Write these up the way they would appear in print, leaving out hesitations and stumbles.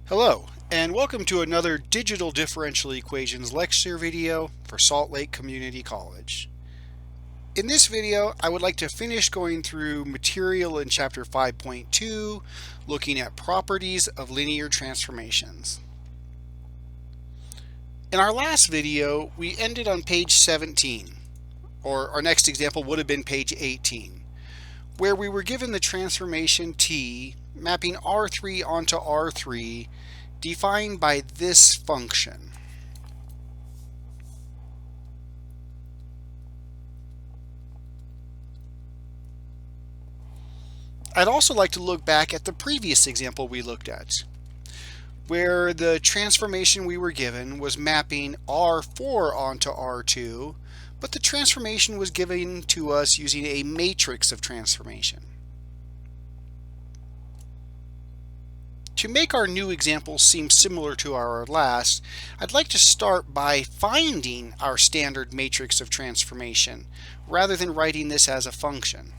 Hello, and welcome to another Digital Differential Equations lecture video for Salt Lake Community College. In this video, I would like to finish going through material in Chapter 5.2, looking at properties of linear transformations. In our last video, we ended on page 17, or our next example would have been page 18, where we were given the transformation T mapping R3 onto R3 defined by this function. I'd also like to look back at the previous example we looked at, where the transformation we were given was mapping R4 onto R2, but the transformation was given to us using a matrix of transformation. To make our new example seem similar to our last, I'd like to start by finding our standard matrix of transformation, rather than writing this as a function.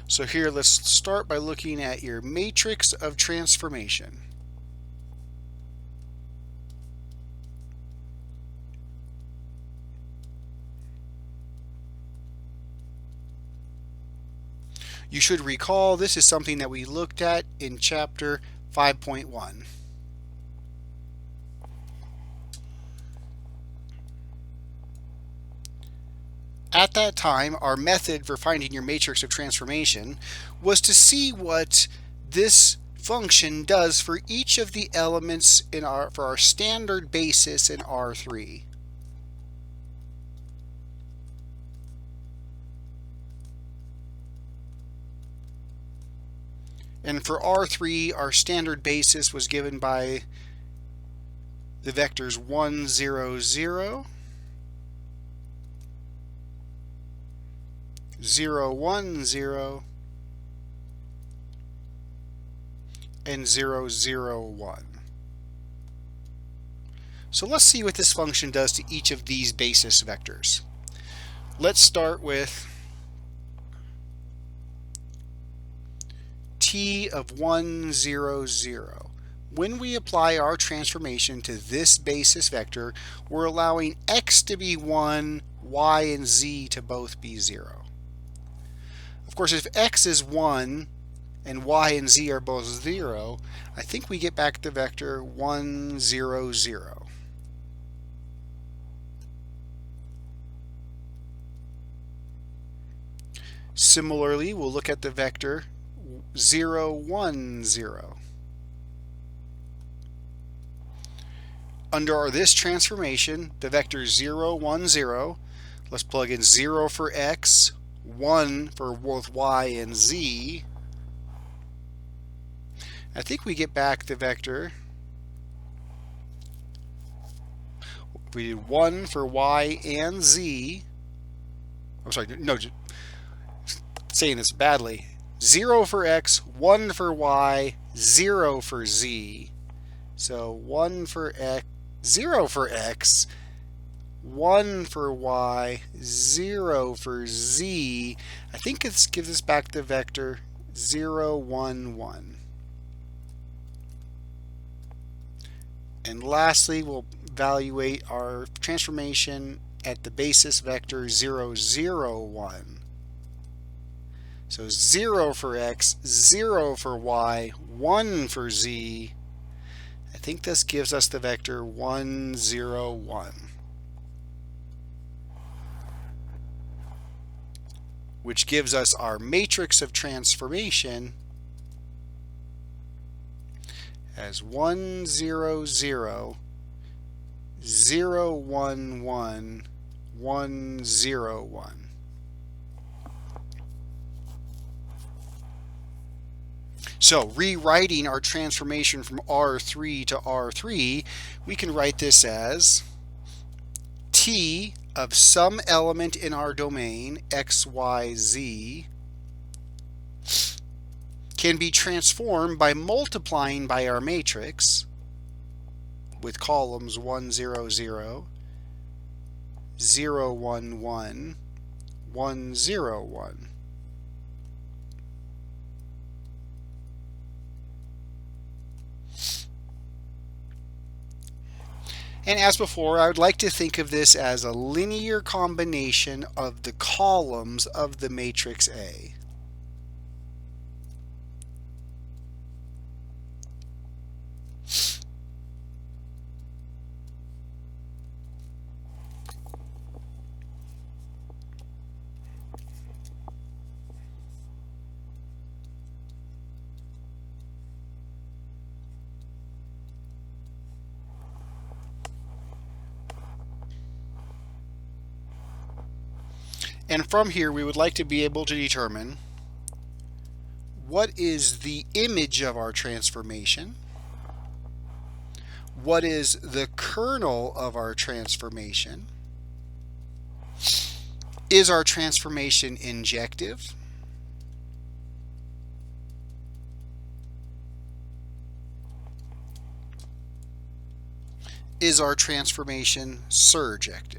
So here, let's start by looking at your matrix of transformation. You should recall this is something that we looked at in chapter 5.1. At that time, our method for finding your matrix of transformation was to see what this function does for each of the elements for our standard basis in R3. And for R3, our standard basis was given by the vectors 1, 0, 0, 0, 1, 0, and 0, 0, 1. So let's see what this function does to each of these basis vectors. Let's start with T of 1, 0, 0. When we apply our transformation to this basis vector, we're allowing x to be 1, y and z to both be 0. Of course, if x is 1 and y and z are both 0, I think we get back the vector 1, 0, 0. Similarly, we'll look at the vector 0, 1, 0. Under this transformation, the vector 0, 1, 0, let's plug in 0 for x, 1 for both y and z. I think we get back the vector, we did 1 for y and z. I'm sorry, no, saying this badly. 0 for x, 1 for y, 0 for z. So 1 for x, 0 for x, 1 for y, 0 for z. I think this gives us back the vector 0, 1, 1. And lastly, we'll evaluate our transformation at the basis vector 0, 0, 1. So 0 for x, 0 for y, 1 for z. I think this gives us the vector 1, 0, 1. Which gives us our matrix of transformation as 1, 0, 0, 0, 1, 1, 1, 0, 1. So rewriting our transformation from R3 to R3, we can write this as T of some element in our domain, x, y, z, can be transformed by multiplying by our matrix with columns 1, 0, 0, 0, 1, 1, 1, 0, 1. And as before, I would like to think of this as a linear combination of the columns of the matrix A. And from here, we would like to be able to determine what is the image of our transformation, what is the kernel of our transformation, is our transformation injective, is our transformation surjective.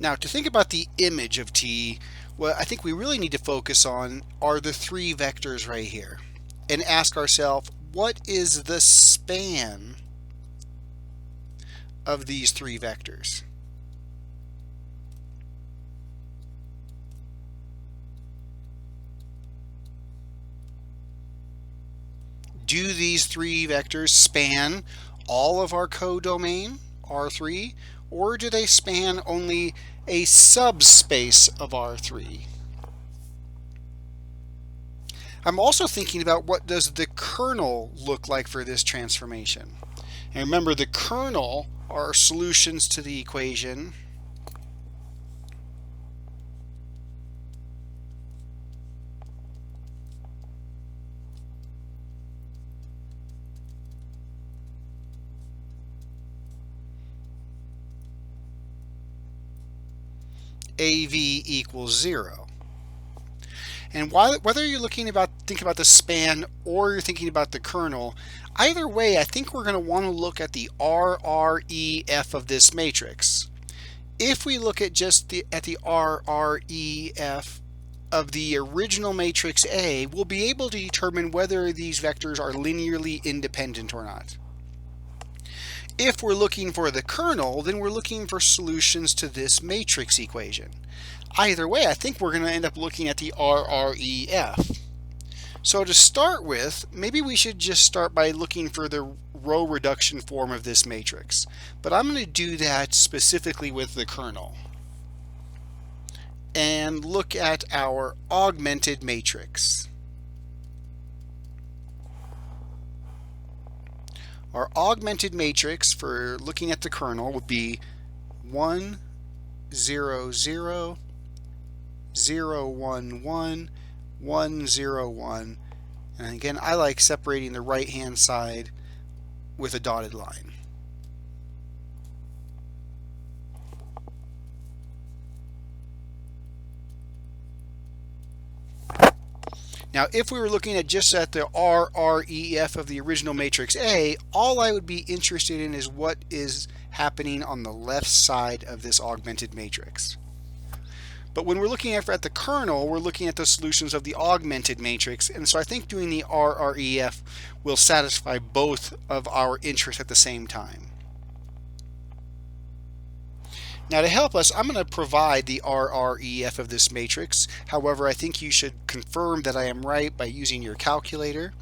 Now, to think about the image of T, what I think we really need to focus on are the three vectors right here, and ask ourselves, what is the span of these three vectors? Do these three vectors span all of our codomain, R3, or do they span only a subspace of R3? I'm also thinking about what does the kernel look like for this transformation. And remember, the kernel are solutions to the equation AV equals 0. And whether you're thinking about the span or you're thinking about the kernel, either way, I think we're going to want to look at the RREF of this matrix. If we look at just the RREF of the original matrix A, we'll be able to determine whether these vectors are linearly independent or not. If we're looking for the kernel, then we're looking for solutions to this matrix equation. Either way, I think we're going to end up looking at the RREF. So to start with, maybe we should just start by looking for the row reduction form of this matrix. But I'm going to do that specifically with the kernel. And look at our augmented matrix. Our augmented matrix for looking at the kernel would be 1, 0, 0, 0, 1, 1, 1, 0, 1. And again, I like separating the right hand side with a dotted line. Now, if we were looking at just at the RREF of the original matrix A, all I would be interested in is what is happening on the left side of this augmented matrix. But when we're looking at the kernel, we're looking at the solutions of the augmented matrix, and so I think doing the RREF will satisfy both of our interests at the same time. Now to help us, I'm going to provide the RREF of this matrix. However, I think you should confirm that I am right by using your calculator.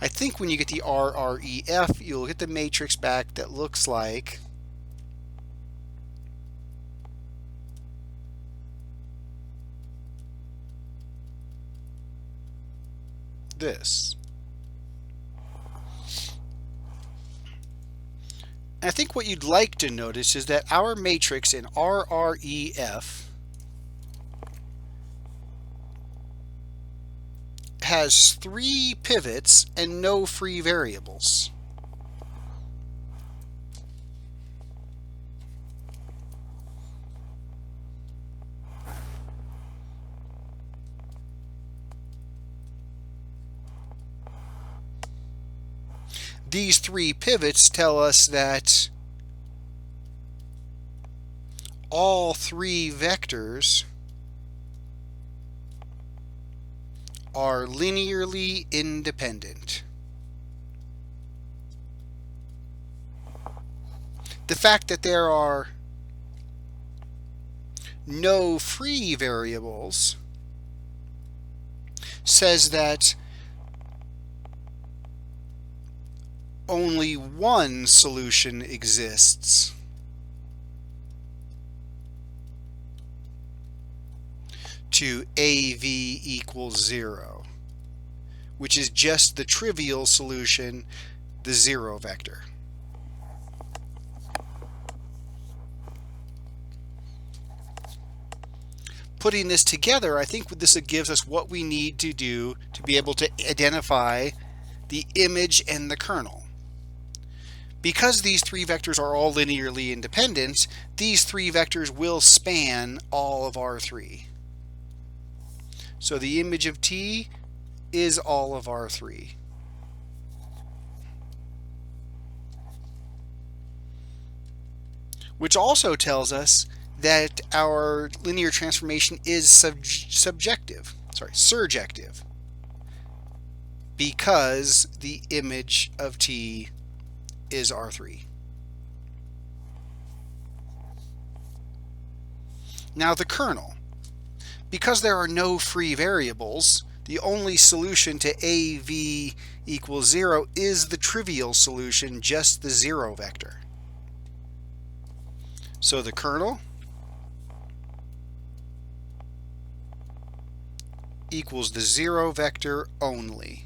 I think when you get the RREF, you'll get the matrix back that looks like this. I think what you'd like to notice is that our matrix in RREF has 3 pivots and no free variables. These 3 pivots tell us that all 3 vectors are linearly independent. The fact that there are no free variables says that only one solution exists to AV equals 0, which is just the trivial solution, the 0 vector. Putting this together, I think this gives us what we need to do to be able to identify the image and the kernel. Because these three vectors are all linearly independent, these three vectors will span all of R3. So the image of T is all of R3. Which also tells us that our linear transformation is surjective, because the image of T is R3. Now the kernel. Because there are no free variables, the only solution to AV equals 0 is the trivial solution, just the 0 vector. So the kernel equals the 0 vector only.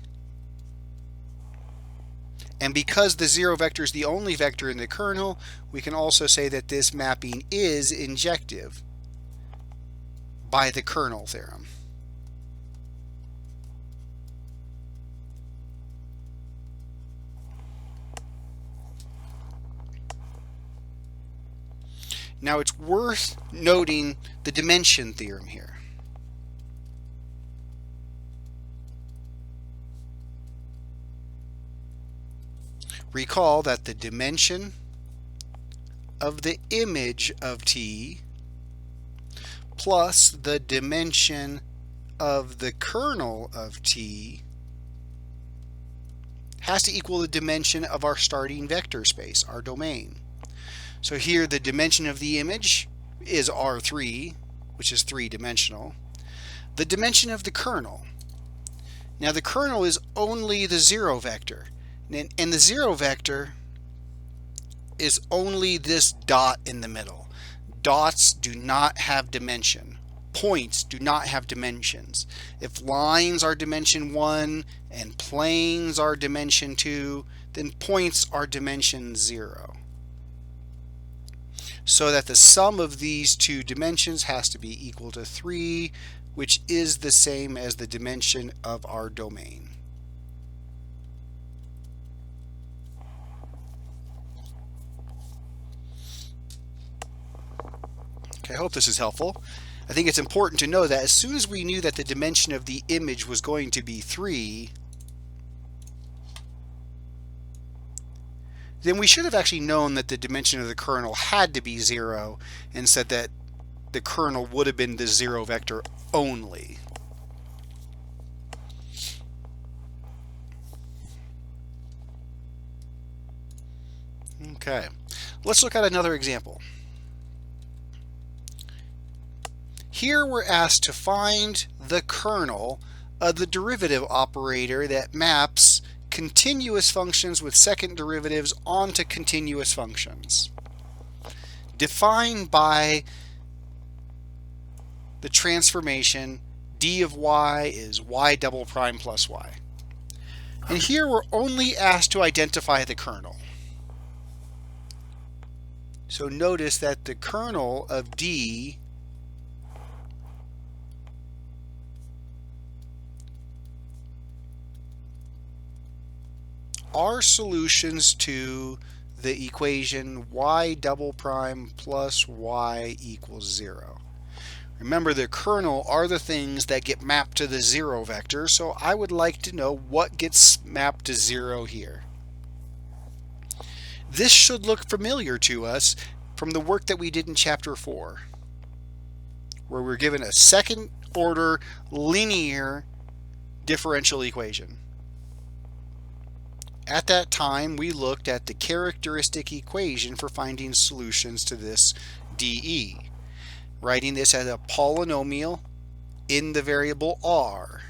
And because the 0 vector is the only vector in the kernel, we can also say that this mapping is injective by the kernel theorem. Now it's worth noting the dimension theorem here. Recall that the dimension of the image of T plus the dimension of the kernel of T has to equal the dimension of our starting vector space, our domain. So here the dimension of the image is R3, which is three-dimensional. The dimension of the kernel. Now the kernel is only the 0 vector. And the 0 vector is only this dot in the middle. Dots do not have dimension. Points do not have dimensions. If lines are dimension 1 and planes are dimension 2, then points are dimension 0. So that the sum of these two dimensions has to be equal to 3, which is the same as the dimension of our domain. Okay, I hope this is helpful. I think it's important to know that as soon as we knew that the dimension of the image was going to be 3, then we should have actually known that the dimension of the kernel had to be 0 and said that the kernel would have been the 0 vector only. Okay, let's look at another example. Here we're asked to find the kernel of the derivative operator that maps continuous functions with second derivatives onto continuous functions, defined by the transformation d of y is y double prime plus y. And here we're only asked to identify the kernel. So notice that the kernel of D are solutions to the equation y double prime plus y equals 0. Remember, the kernel are the things that get mapped to the 0 vector, so I would like to know what gets mapped to 0 here. This should look familiar to us from the work that we did in chapter 4, where we're given a second order linear differential equation. At that time, we looked at the characteristic equation for finding solutions to this dE, writing this as a polynomial in the variable r.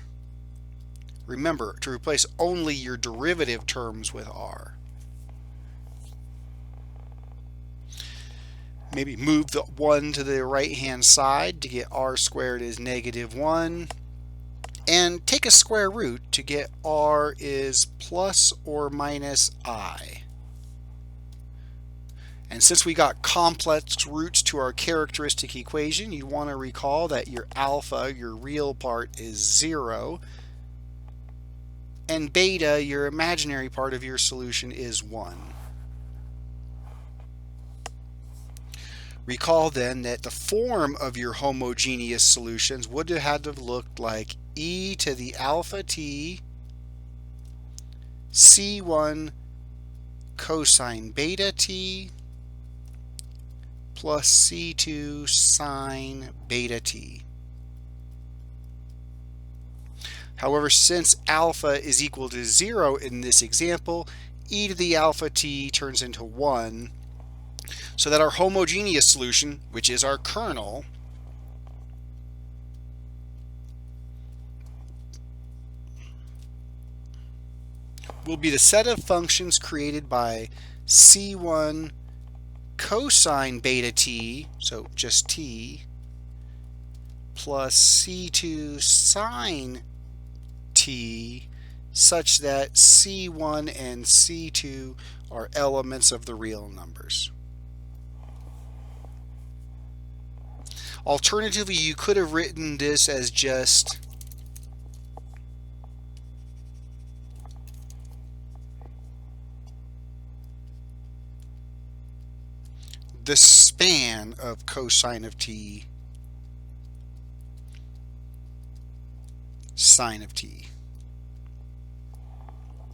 Remember to replace only your derivative terms with r. Maybe move the 1 to the right hand side to get r squared is -1, and take a square root to get r is plus or minus I. And since we got complex roots to our characteristic equation, you want to recall that your alpha, your real part, is 0, and beta, your imaginary part of your solution, is 1. Recall then that the form of your homogeneous solutions would have had to have looked like e to the alpha t c1 cosine beta t plus c2 sine beta t. However, since alpha is equal to 0 in this example, e to the alpha t turns into 1, so that our homogeneous solution, which is our kernel, will be the set of functions created by c1 cosine beta t, so just t, plus c2 sine t, such that c1 and c2 are elements of the real numbers. Alternatively, you could have written this as just the span of cosine of t sine of t.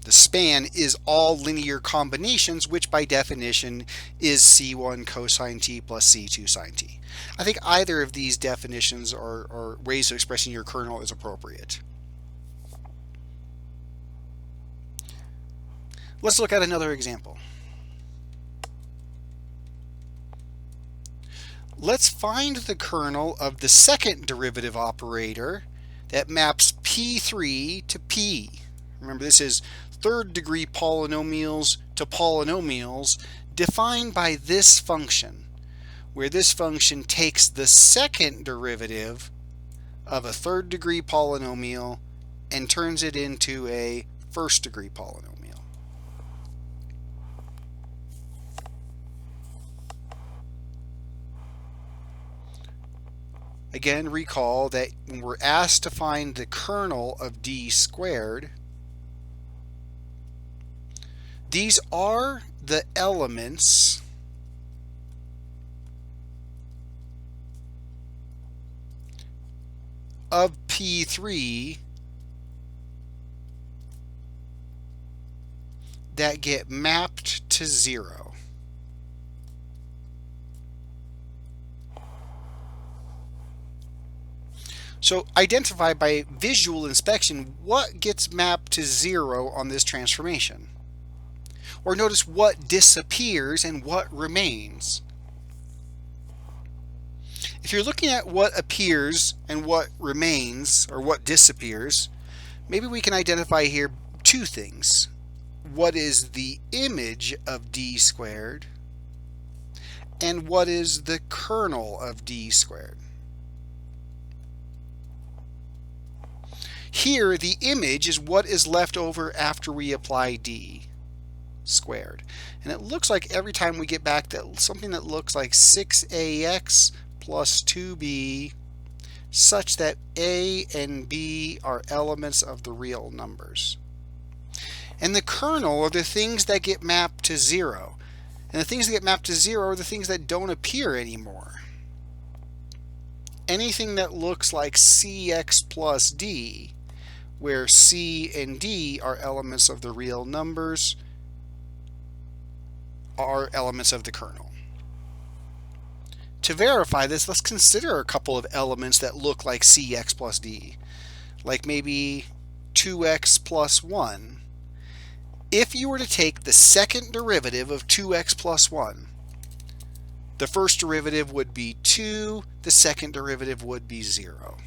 The span is all linear combinations, which by definition is c1 cosine t plus c2 sine t. I think either of these definitions or ways of expressing your kernel is appropriate. Let's look at another example. Let's find the kernel of the second derivative operator that maps P3 to P. Remember, this is third degree polynomials to polynomials defined by this function, where this function takes the second derivative of a third degree polynomial and turns it into a first degree polynomial. Again, recall that when we're asked to find the kernel of d squared, these are the elements of P3 that get mapped to 0. So identify by visual inspection what gets mapped to 0 on this transformation. Or notice what disappears and what remains. If you're looking at what appears and what remains, or what disappears, maybe we can identify here two things. What is the image of d squared, and what is the kernel of d squared? Here, the image is what is left over after we apply d squared. And it looks like every time we get back to something that looks like 6ax plus 2b, such that a and b are elements of the real numbers. And the kernel are the things that get mapped to 0. And the things that get mapped to 0 are the things that don't appear anymore. Anything that looks like cx plus d, where c and d are elements of the real numbers, are elements of the kernel. To verify this, let's consider a couple of elements that look like cx plus d. Like maybe 2x plus 1. If you were to take the second derivative of 2x plus 1, the first derivative would be 2, the second derivative would be 0.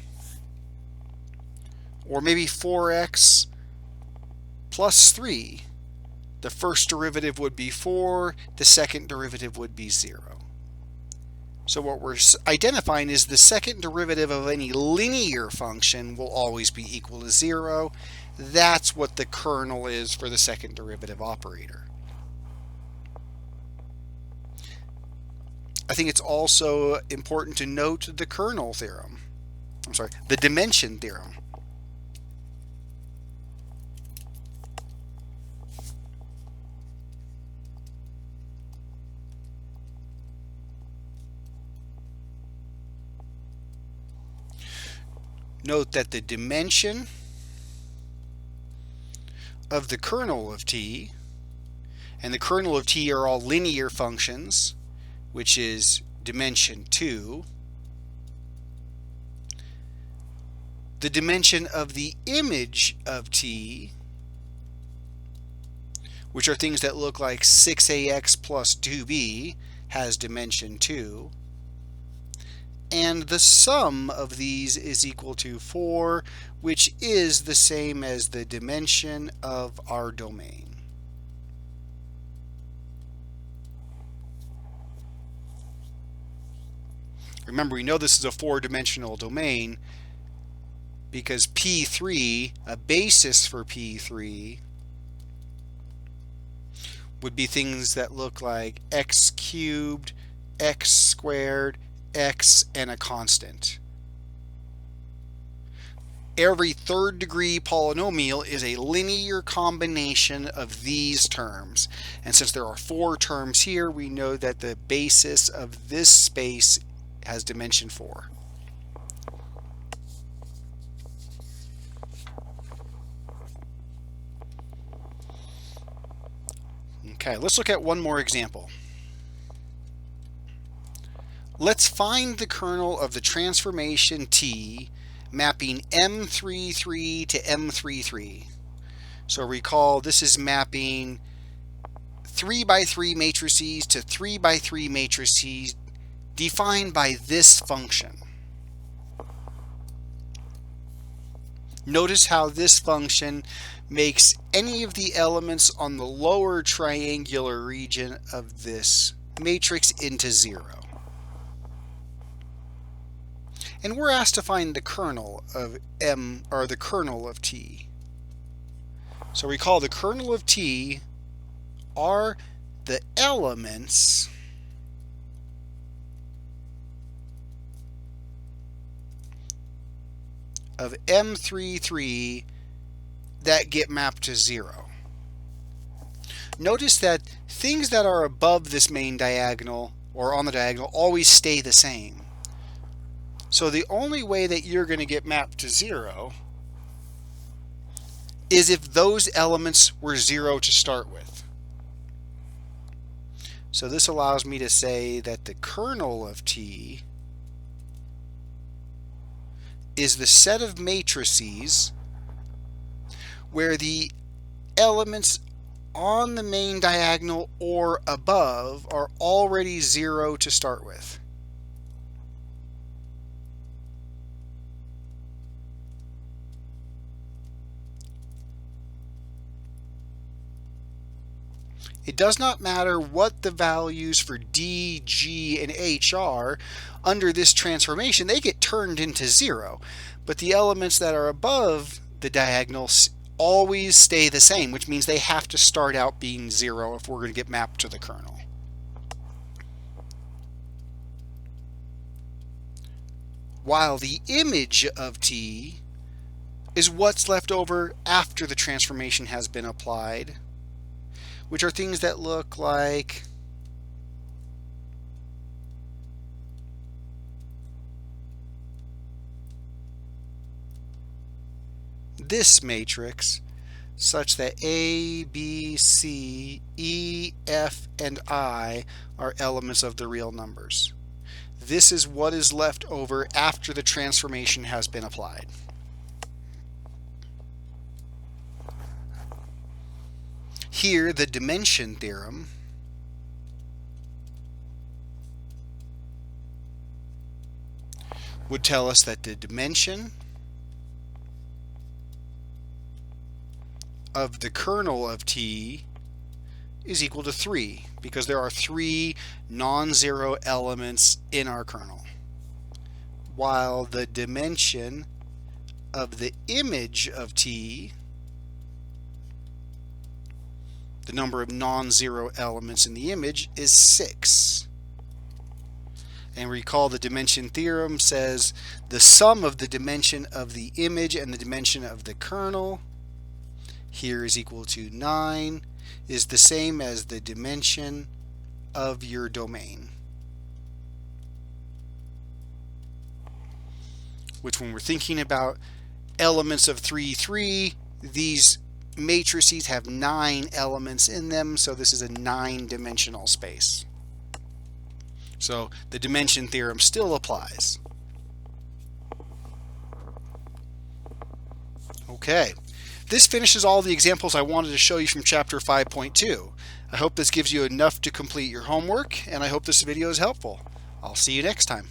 Or maybe 4x plus 3. The first derivative would be 4, the second derivative would be 0. So what we're identifying is the second derivative of any linear function will always be equal to 0. That's what the kernel is for the second derivative operator. I think it's also important to note the kernel theorem. The dimension theorem. Note that the dimension of the kernel of t, and the kernel of t are all linear functions, which is dimension 2. The dimension of the image of t, which are things that look like 6ax plus 2b, has dimension 2. And the sum of these is equal to 4, which is the same as the dimension of our domain. Remember, we know this is a 4-dimensional domain because P3, a basis for P3, would be things that look like x cubed, x squared, x, and a constant. Every third degree polynomial is a linear combination of these terms. And since there are 4 terms here, we know that the basis of this space has dimension 4. Okay, let's look at one more example. Let's find the kernel of the transformation T mapping M33 to M33. So recall this is mapping 3×3 matrices to 3×3 matrices defined by this function. Notice how this function makes any of the elements on the lower triangular region of this matrix into 0. And we're asked to find the kernel of M, or the kernel of T. So recall the kernel of T are the elements of M33 that get mapped to 0. Notice that things that are above this main diagonal or on the diagonal always stay the same. So the only way that you're going to get mapped to 0 is if those elements were 0 to start with. So this allows me to say that the kernel of T is the set of matrices where the elements on the main diagonal or above are already 0 to start with. It does not matter what the values for D, G, and H are under this transformation, they get turned into 0. But the elements that are above the diagonal always stay the same, which means they have to start out being 0 if we're going to get mapped to the kernel. While the image of T is what's left over after the transformation has been applied, which are things that look like this matrix, such that A, B, C, E, F, and I are elements of the real numbers. This is what is left over after the transformation has been applied. Here, the dimension theorem would tell us that the dimension of the kernel of T is equal to 3, because there are 3 non-zero elements in our kernel, while the dimension of the image of T, the number of non-zero elements in the image, is 6. And recall, the dimension theorem says the sum of the dimension of the image and the dimension of the kernel, here is equal to 9, is the same as the dimension of your domain. Which, when we're thinking about elements of 3, 3, these matrices have 9 elements in them, so this is a 9-dimensional space. So the dimension theorem still applies. Okay. This finishes all the examples I wanted to show you from chapter 5.2. I hope this gives you enough to complete your homework, and I hope this video is helpful. I'll see you next time.